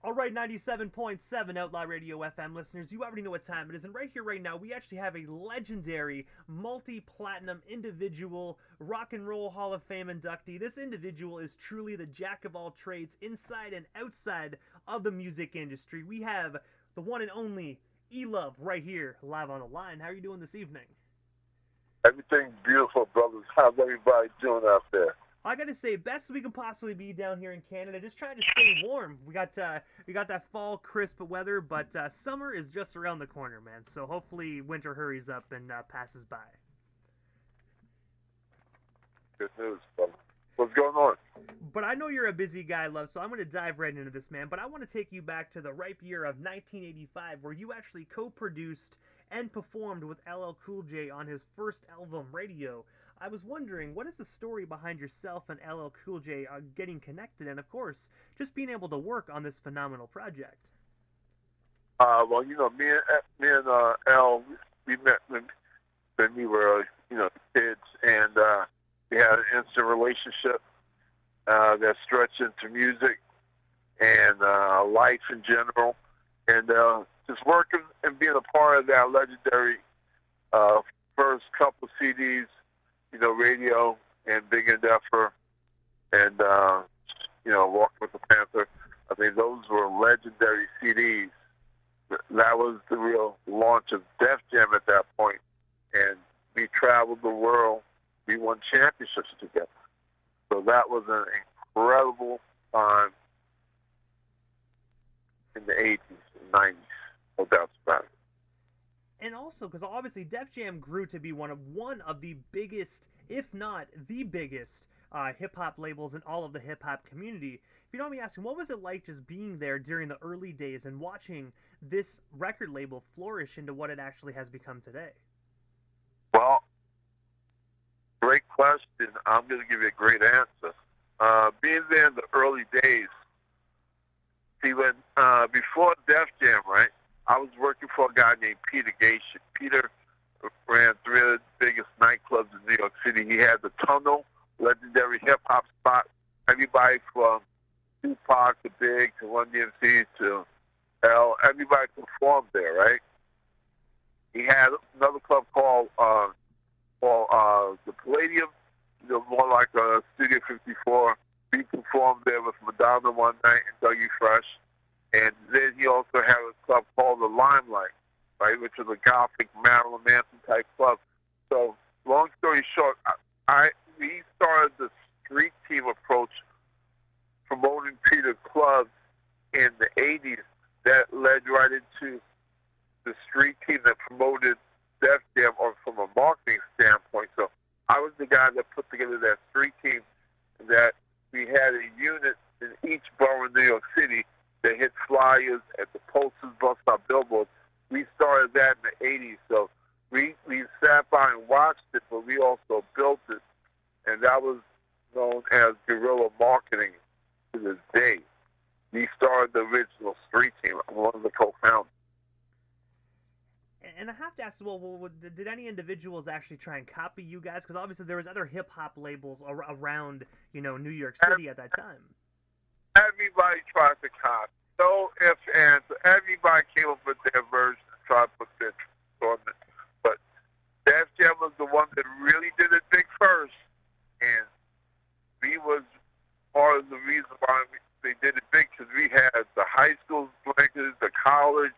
All right, 97.7 Outlaw Radio FM listeners, you already know what time it is, and right here, right now, we actually have a legendary, multi-platinum individual, Rock and Roll Hall of Fame inductee. This individual is truly the jack of all trades, inside and outside of the music industry. We have the one and only E-Love right here, live on the line. How are you doing this evening? Everything's beautiful, brothers. How's everybody doing out there? I gotta say, best we can possibly be down here in Canada. Just trying to stay warm. We got that fall crisp weather, but summer is just around the corner, man. So hopefully winter hurries up and passes by. Good news, brother. What's going on? But I know you're a busy guy, Love, so I'm going to dive right into this, man. But I want to take you back to the ripe year of 1985, where you actually co-produced and performed with LL Cool J on his first album, Radio. I was wondering, what is the story behind yourself and LL Cool J getting connected, and of course, just being able to work on this phenomenal project? Well, you know, me and L, we met when we were, kids, and we had an instant relationship that stretched into music and life in general, and just working and being a part of that legendary first couple CDs. Radio and Big Endeavor and, Walking with the Panther. I mean, those were legendary CDs. That was the real launch of Def Jam at that point. And we traveled the world. We won championships together. So that was an incredible time in the 80s and 90s. No doubt about it. And also, because obviously Def Jam grew to be one of the biggest, if not the biggest, hip-hop labels in all of the hip-hop community. If you don't mind me asking, what was it like just being there during the early days and watching this record label flourish into what it actually has become today? Well, great question. I'm going to give you a great answer. Being there in the early days, see, when before Def Jam, right, I was working for a guy named Peter Gation. Peter ran three of the biggest nightclubs in New York City. He had the Tunnel, legendary hip-hop spot. Everybody from Tupac to Big to Run DMC to L, everybody performed there, right? He had another club called the Palladium, more like a Studio 54. We performed there with Madonna one night and Dougie Fresh. And then he also had a club called the Limelight, right, which was a gothic Marilyn Manson type club. So, long story short, we started the street team approach, promoting Peter clubs in the 80s. That led right into the street team that promoted Def Jam, or from a marketing standpoint. So I was the guy that put together that street team, that we had a unit in each borough in New York City that hit flyers at the posters, bus stop, billboards. We started that in the 80s. So we sat by and watched it, but we also built it. And that was known as guerrilla marketing to this day. We started the original street team. I'm one of the co-founders. And I have to ask, well, did any individuals actually try and copy you guys? Because obviously there was other hip-hop labels around, New York City at that time. Everybody tried to copy. No ifs, ands. Everybody came up with their version and tried to put their twist on it. But Def Jam was the one that really did it big first. And we was part of the reason why they did it big, because we had the high school blankets, the college,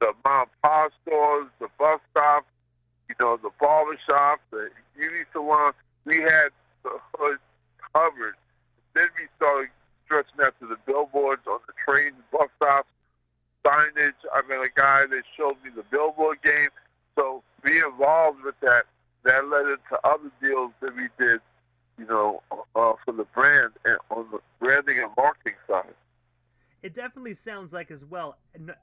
the mom and pop stores, the bus stops, the barber shop, the beauty salon. We had the hood covered. Then we started stretching out to the billboards on the trains, bus stops, signage. I met a guy that showed me the billboard game. So we evolved with that. That led into other deals that we did, for the brand and on the branding and marketing side. It definitely sounds like, as well,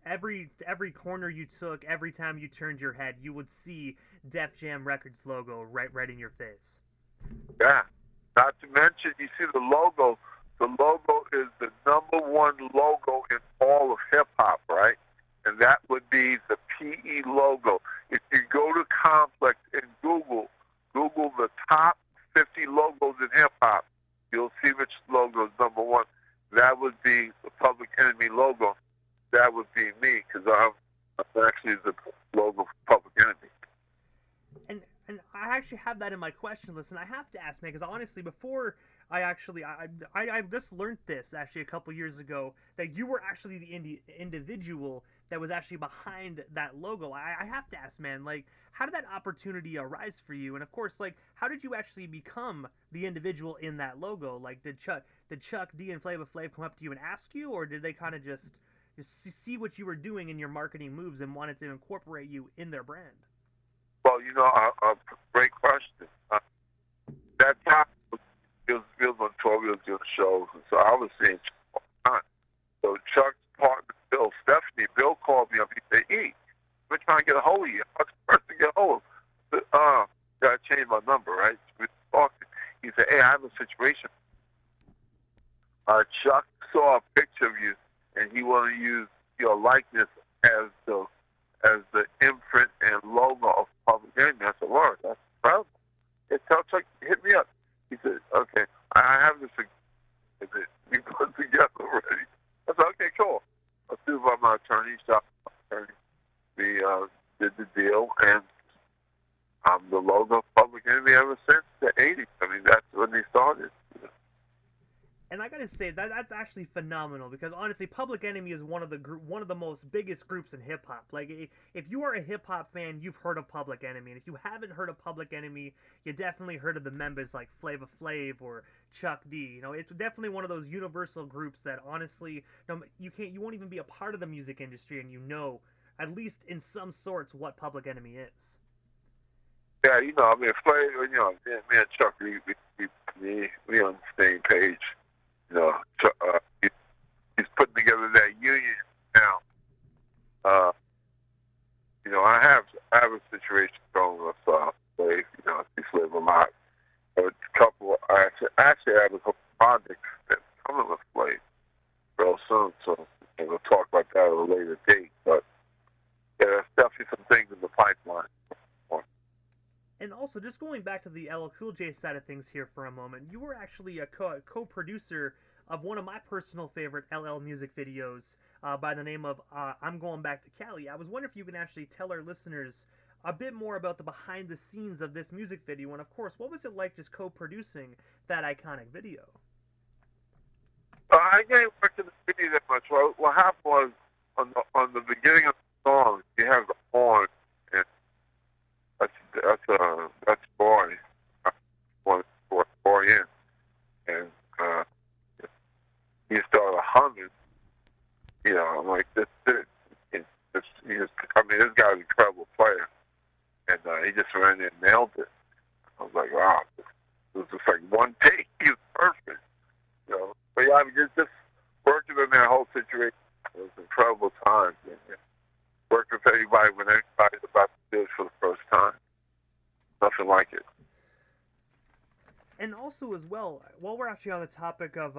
every corner you took, every time you turned your head, you would see Def Jam Records logo right in your face. Yeah. Not to mention, you see the logo. The logo is the number one logo in all of hip-hop, right? And that would be the PE logo. If you go to Complex and Google the top 50 logos in hip-hop, you'll see which logo is number one. That would be the Public Enemy Enemy logo, that would be me, because I'm actually the logo for Public Enemy. And I actually have that in my question list, and I have to ask, man, because honestly, before I just learned this actually a couple years ago, that you were actually the individual that was actually behind that logo. I have to ask, man, like, how did that opportunity arise for you? And of course, like, how did you actually become the individual in that logo? Like, did Chuck D and Flava Flav come up to you and ask you, or did they kind of just see what you were doing in your marketing moves and wanted to incorporate you in their brand? Well, a great question. That time, we was on tour, we was doing shows, and so I was seeing Chuck all the time. So Chuck's partner, Bill called me up. He said, we're trying to get a hold of you. I was the first to get a hold of him. Gotta change my number, right? So we talked. He said, hey, I have a situation. Chuck saw a picture of you, and he wanted to use your likeness as the imprint and logo of Public Enemy. I said, Lord, that's incredible. Hey, tell Chuck, hit me up. He said, okay, I have this. We put it together already. I said, okay, cool. I'll do it by my attorney, shop attorney. We did the deal, and I'm the logo of Public Enemy ever since the 80s. I mean, that's when they started. And I gotta say that's actually phenomenal, because honestly, Public Enemy is one of the most biggest groups in hip hop. Like, if you are a hip hop fan, you've heard of Public Enemy, and if you haven't heard of Public Enemy, you definitely heard of the members like Flava Flav or Chuck D. It's definitely one of those universal groups that honestly, you won't even be a part of the music industry, and at least in some sorts what Public Enemy is. Yeah, I mean, Flav, me and Chuck, we on the same page. He's putting together that union now. I have a situation going with Flav. He's living a lot. I actually have a couple projects that's coming with Flav real soon, so we'll talk about that at a later date. But yeah, there's definitely some things in the pipeline. And also, just going back to the LL Cool J side of things here for a moment, you were actually a co-producer of one of my personal favorite LL music videos by the name of I'm Going Back to Cali. I was wondering if you can actually tell our listeners a bit more about the behind the scenes of this music video, and of course, what was it like just co-producing that iconic video? I didn't work in the video that much. What happened was, on the beginning of the song, you have the horn, and that's boy. Boy in. And he started humming. I'm like, this guy's an incredible player. And he just ran in and nailed it. I was like, wow, it was just like one take. He was perfect. But yeah, I mean, just working in that whole situation, it was an incredible time. And working with anybody when everybody's about to do it for the first time. Nothing like it. And also, as well, while we're actually on the topic of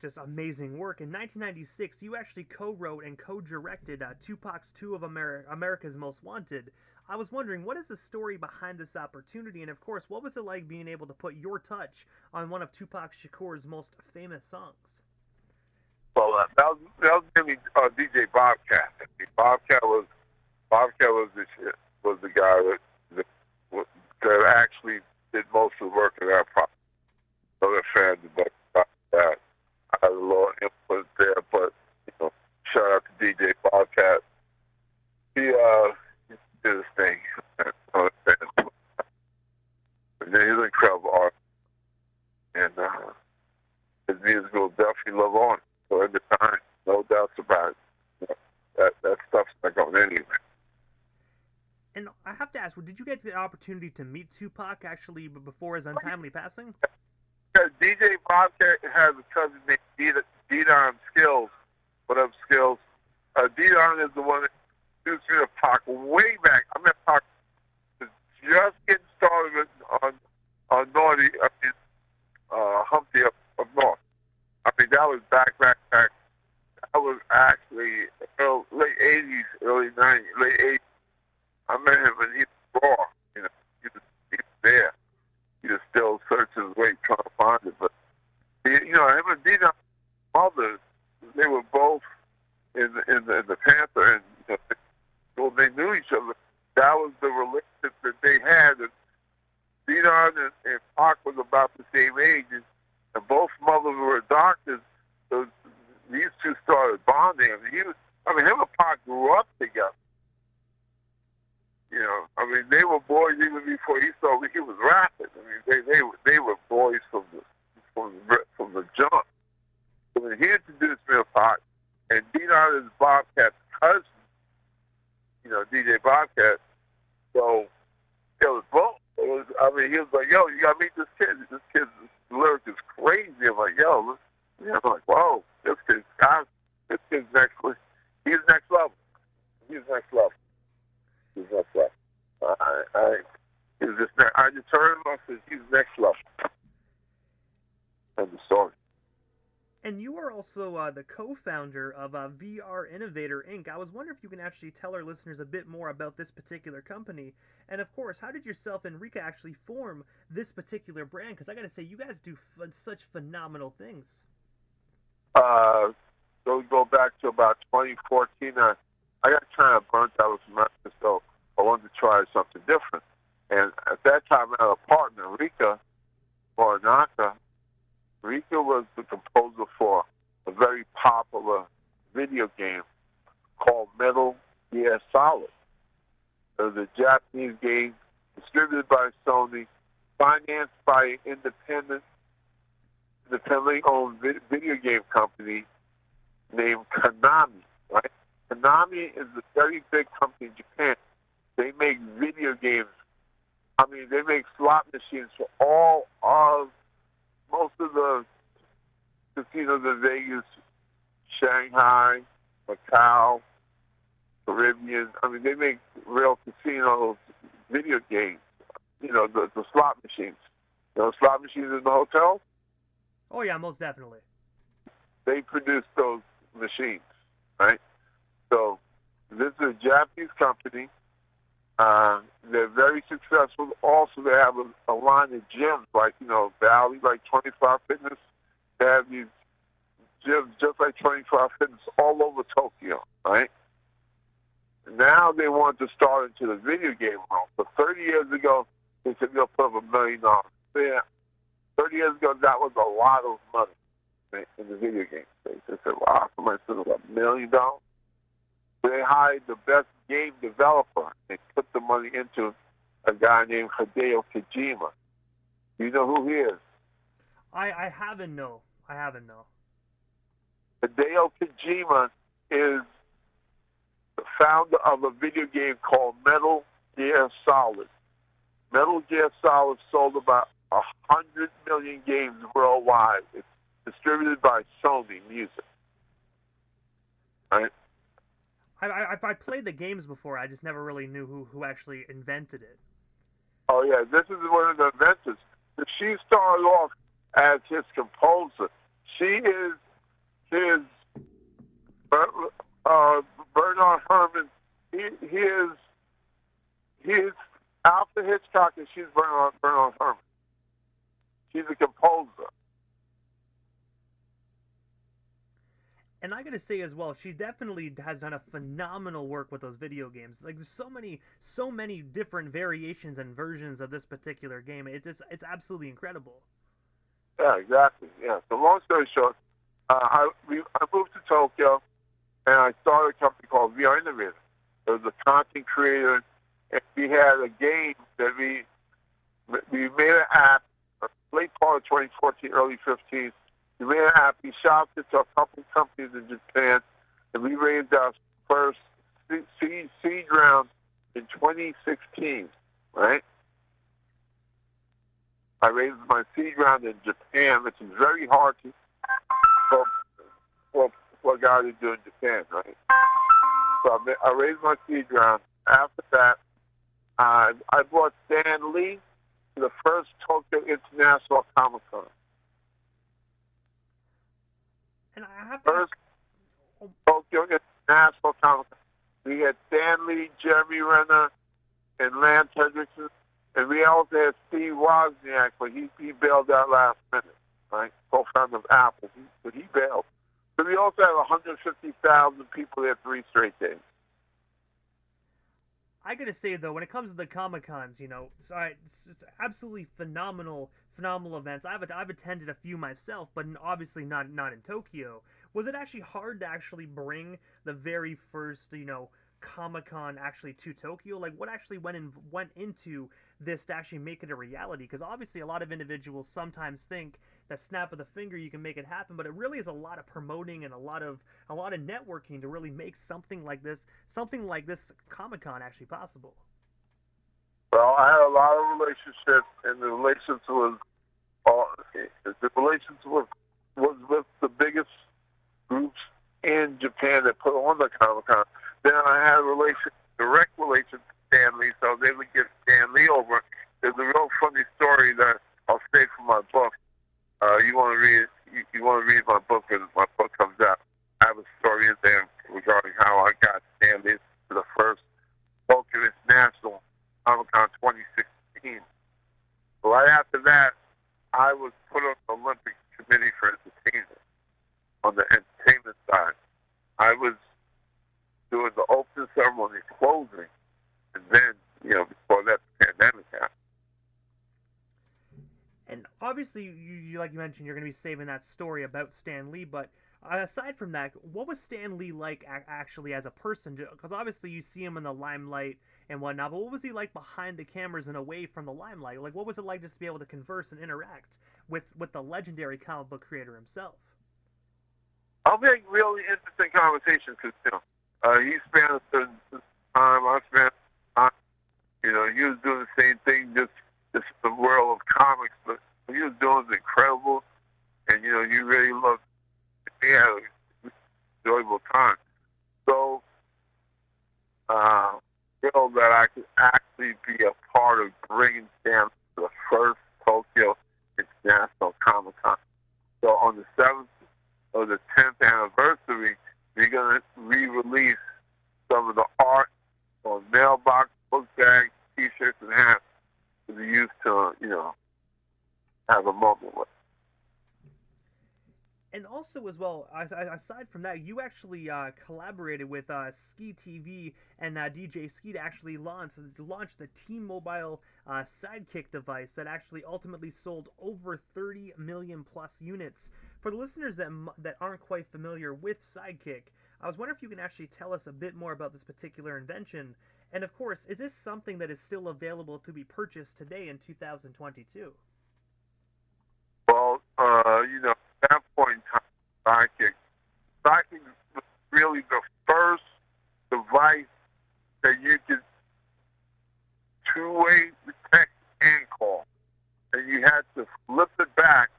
just amazing work, in 1996, you actually co-wrote and co-directed Tupac's 2 of America's Most Wanted. I was wondering, what is the story behind this opportunity, and of course, what was it like being able to put your touch on one of Tupac Shakur's most famous songs? Well, that was maybe DJ Bobcat. Bobcat was the guy that actually did most of the work of that project. Other fans about that. I had a little input there, but shout out to DJ Bobcat. He did his thing. And he's an incredible artist, and his music will definitely live on. So at the time, no doubts about it. That stuff's not going anywhere. And I have to ask, did you get the opportunity to meet Tupac actually before his untimely passing? Yeah, DJ Bobcat has a cousin named D-Don Skills. What up, Skills? D-Don is the one that introduced me to Pac way back. I met Pac just getting started on Naughty, Humpty up north. I mean, that was back. That was actually late 80s, early 90s, late 80s. I met him and he was raw. He was there. He was still searching his way, trying to find it. But him and Dina's mother, they were both in the Panther, and so they knew each other. That was the relationship that they had. And Dion and Pac was about the same age, and both mothers were doctors. So these two started bonding. Him and Pac grew up together. They were boys even before he was rapping. They were boys from the jump. So when he introduced me to Pac, and Dion is Bobcat's cousin, DJ Bobcat. So it was both. He was like, yo, you gotta meet this kid. This kid's lyric is crazy. I'm like, yo, I'm like, whoa, this kid's next. He's next level. He's next level. He's next level. I just turned him off and said, he's next level. And the story. And you are also the co-founder of VR Innovator Inc. I was wondering if you can actually tell our listeners a bit more about this particular company. And of course, how did yourself and Rika actually form this particular brand? Because I got to say, you guys do such phenomenal things. So we go back to about 2014. I got kind of burnt out with Memphis, so I wanted to try something different. And at that time, I had a partner, Rika Moranaka. Rika was the composer for a very popular video game called Metal Gear Solid. It was a Japanese game distributed by Sony, financed by an independently owned video game company named Konami. Right? Konami is a very big company in Japan. They make video games. They make slot machines for most of the casinos in Vegas, Shanghai, Macau, Caribbean. They make real casino video games. The slot machines. Slot machines in the hotels? Oh, yeah, most definitely. They produce those machines, right? So this is a Japanese company. They're very successful. Also, they have a line of gyms, like, Valley, like 25 Fitness. They have these gyms just like 25 Fitness all over Tokyo, right? Now they want to start into the video game world. So 30 years ago, they said they'll put up $1 million. Yeah, 30 years ago, that was a lot of money in the video game space. They said, wow, somebody said $1 million. They hired the best game developer. They put the money into a guy named Hideo Kojima. You know who he is? I haven't know. Hideo Kojima is the founder of a video game called Metal Gear Solid. Metal Gear Solid sold about 100 million games worldwide. It's distributed by Sony Music. Right? I played the games before. I just never really knew who actually invented it. Oh, yeah. This is one of the inventors. She started off as his composer. She is his Bernard Herrmann. He is Alfred Hitchcock, and she's Bernard Herrmann. She's a composer. And I gotta say as well, she definitely has done a phenomenal work with those video games. Like, there's so many different variations and versions of this particular game. It's absolutely incredible. Yeah, exactly. Yeah. So long story short, I moved to Tokyo, and I started a company called VR Innovator. It was a content creator, and we had a game that we made an app, late part of 2014, early 15. We made an app. We shopped it to a couple companies in Japan, and we raised our first seed round in 2016, right? I raised my seed round in Japan, which is very hard for a guy to do in Japan, right? So I raised my seed round. After that, I brought Stan Lee to the first Tokyo International Comic Con. And I have first Tokyo International Comic Con. We had Stan Lee, Jeremy Renner, and Lance Hendrickson. And we also had Steve Wozniak, but he bailed out last minute, right? Co-founder of Apple, but he bailed. But we also have 150,000 people there 3 straight days. I gotta say though, when it comes to the Comic Cons, it's absolutely phenomenal events. I've attended a few myself, but obviously not in Tokyo. Was it actually hard to actually bring the very first Comic Con actually to Tokyo? Like, what actually went into this to actually make it a reality? Because obviously a lot of individuals sometimes think that snap of the finger you can make it happen, but it really is a lot of promoting and a lot of networking to really make something like this Comic Con actually possible. Well, I had a lot of relationships, and the relationship was with the biggest groups in Japan that put on the Comic Con. Then I had a direct relation to Stan Lee, so they would get Stan Lee over. There's a real funny story that I'll save for my book. You want to read? You want to read my book when my book comes out? I have a story in there regarding how I got Stan Lee to the first Tokyo International Comic Con 2016. Right after that, I was put on the Olympic Committee for Entertainment on the entertainment side. I was doing the opening ceremony, closing, and then before that, the pandemic happened. And obviously, you like you mentioned, you're going to be saving that story about Stan Lee. But aside from that, what was Stan Lee like actually as a person? Because obviously you see him in the limelight and whatnot. But what was he like behind the cameras and away from the limelight? Like, what was it like just to be able to converse and interact with the legendary comic book creator himself? I'll make really interesting conversations because he spent a certain time. I spent time. He was doing the same thing, just the world of comics, but he was doing the incredible, and you really loved. He had an enjoyable time. So, feel that I could actually be a part of bringing Stan to the first Tokyo International Comic Con. So on the 7th or the 10th anniversary, we're going to re-release some of the art on mailbox, book bags, T-shirts, and hats to be used to, have a moment with. And also, as well, aside from that, you actually collaborated with Ski TV and DJ Ski to actually launch the T-Mobile Sidekick device that actually ultimately sold over 30 million plus units. For the listeners that aren't quite familiar with Sidekick, I was wondering if you can actually tell us a bit more about this particular invention. And of course, is this something that is still available to be purchased today in 2022? Well, at that point in time, Sidekick was really the first device that you could two-way text and call. And you had to flip it back,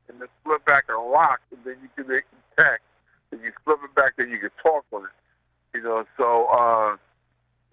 and then flip back and lock, and then you could make text. And you flip it back, and you could talk on it. So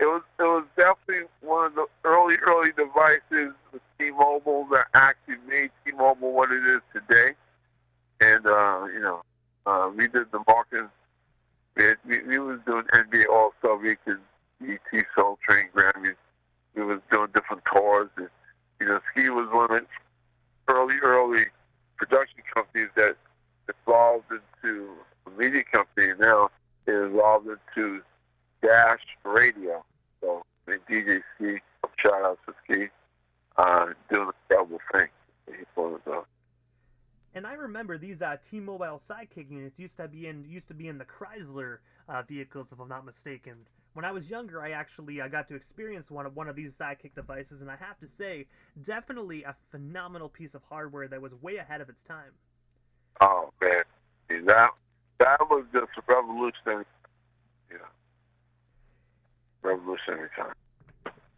it was definitely one of the early devices with T-Mobile that actually made T-Mobile what it is today. And we did the marketing. We was doing NBA All-Star Weekend, ET Soul Train, Grammys. We was doing different tours, and Ski was one of the early production companies that evolved into a media company, and now it evolved into Dash Radio. So, DJ Ski, shout out to Ski, doing a terrible thing. He's one of those. And I remember these T-Mobile Sidekick units used to be in the Chrysler vehicles, if I'm not mistaken. When I was younger, I got to experience one of these Sidekick devices, and I have to say, definitely a phenomenal piece of hardware that was way ahead of its time. Oh man, that was just a revolutionary, revolutionary time.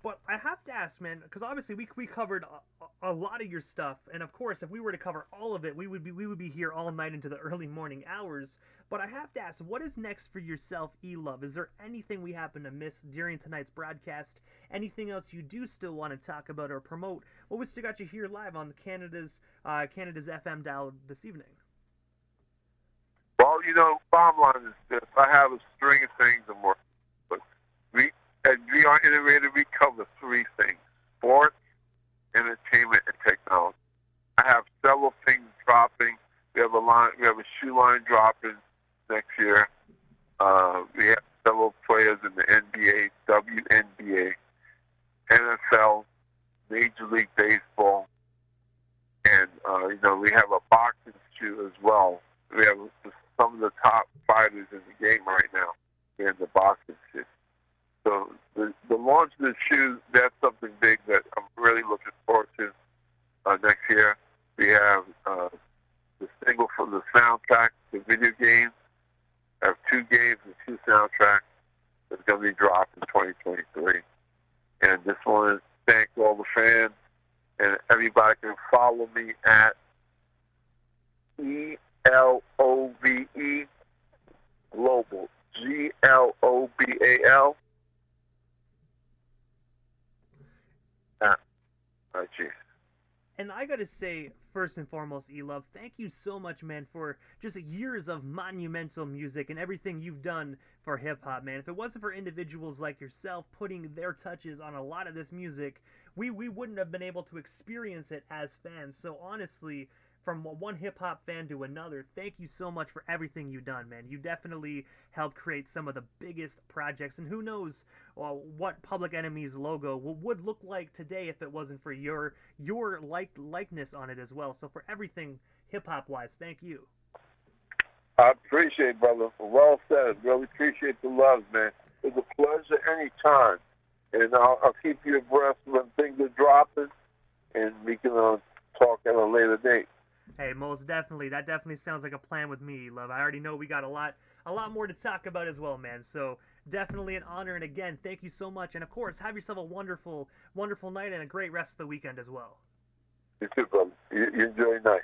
But I have to ask, man, because obviously we covered a lot of your stuff, and of course, if we were to cover all of it, we would be here all night into the early morning hours. But I have to ask, what is next for yourself, E-Love? Is there anything we happen to miss during tonight's broadcast? Anything else you do still want to talk about or promote? What was still got you here live on Canada's FM dial this evening? Well, bottom line is this: I have a string of things I'm working with. At VR Innovative, we cover 3 things: sports, entertainment, and technology. I have several things dropping. We have a shoe line dropping next year. We have several players in the NBA, WNBA, NFL, Major League Baseball, and we have a boxing shoe as well. We have some of the top fighters in the game right now in the boxing shoe. So the launch of the shoe, that's something big that I'm really looking forward to next year. We have the single from the soundtrack, the video games. I have 2 games and 2 soundtracks that's going to be dropped in 2023. And just want to thank all the fans, and everybody can follow me at ELOVE Global, GLOBAL. Jeez. And I gotta say, first and foremost, E-Love, thank you so much, man, for just years of monumental music and everything you've done for hip-hop, man. If it wasn't for individuals like yourself putting their touches on a lot of this music, we wouldn't have been able to experience it as fans. So honestly, from one hip-hop fan to another, thank you so much for everything you've done, man. You definitely helped create some of the biggest projects, and who knows what Public Enemy's logo would look like today if it wasn't for your likeness on it as well. So for everything hip-hop wise, thank you. I appreciate it, brother. Well said. Really appreciate the love, man. It's a pleasure anytime. And I'll keep you abreast when things are dropping, and we can talk at a later date. Hey, most definitely. That definitely sounds like a plan with me, Love. I already know we got a lot more to talk about as well, man. So definitely an honor. And again, thank you so much. And of course, have yourself a wonderful, wonderful night and a great rest of the weekend as well. You too, brother. You enjoy your night.